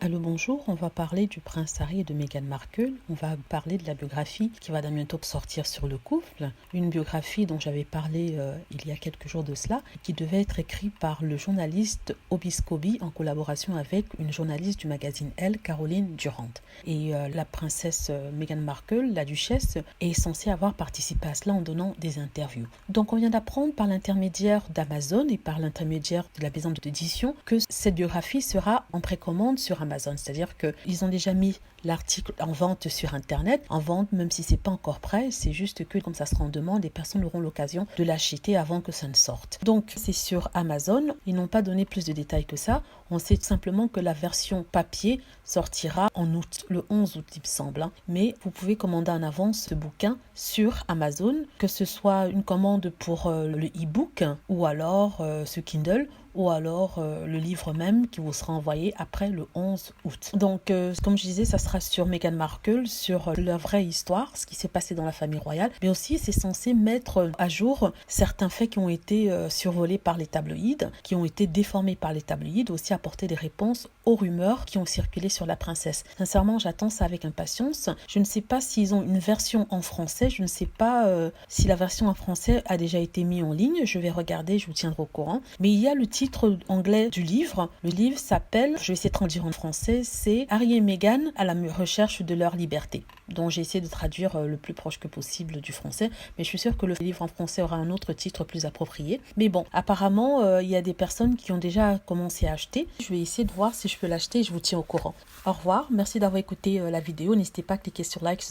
Allô, bonjour, on va parler du prince Harry et de Meghan Markle. On va parler de la biographie qui va bientôt sortir sur le couple. Une biographie dont j'avais parlé il y a quelques jours de cela, qui devait être écrite par le journaliste Obiscoby en collaboration avec une journaliste du magazine Elle, Caroline Durand. Et la princesse Meghan Markle, la duchesse, est censée avoir participé à cela en donnant des interviews. Donc on vient d'apprendre par l'intermédiaire d'Amazon et par l'intermédiaire de la maison d'édition que cette biographie sera en précommande sur Amazon. C'est-à-dire qu'ils ont déjà mis l'article en vente sur Internet, en vente même si c'est pas encore prêt, c'est juste que comme ça sera en demande, les personnes auront l'occasion de l'acheter avant que ça ne sorte. Donc c'est sur Amazon, ils n'ont pas donné plus de détails que ça, on sait simplement que la version papier sortira en août, le 11 août il me semble, mais vous pouvez commander en avance ce bouquin sur Amazon, que ce soit une commande pour le e-book ou alors ce Kindle, ou alors le livre même qui vous sera envoyé après le 11 août. Donc, comme je disais, ça sera sur Meghan Markle, sur leur vraie histoire, ce qui s'est passé dans la famille royale, mais aussi c'est censé mettre à jour certains faits qui ont été survolés par les tabloïds, qui ont été déformés par les tabloïds, aussi apporter des réponses aux rumeurs qui ont circulé sur la princesse. Sincèrement, j'attends ça avec impatience. Je ne sais pas s'ils ont une version en français, je ne sais pas si la version en français a déjà été mise en ligne, je vais regarder, je vous tiendrai au courant, mais il y a le titre anglais du livre. Le livre s'appelle, je vais essayer de traduire en français, c'est Harry et Meghan à la recherche de leur liberté. Donc j'ai essayé de traduire le plus proche que possible du français, mais je suis sûre que le livre en français aura un autre titre plus approprié. Mais bon, apparemment, il y a des personnes qui ont déjà commencé à acheter. Je vais essayer de voir si je peux l'acheter et je vous tiens au courant. Au revoir, merci d'avoir écouté la vidéo. N'hésitez pas à cliquer sur like.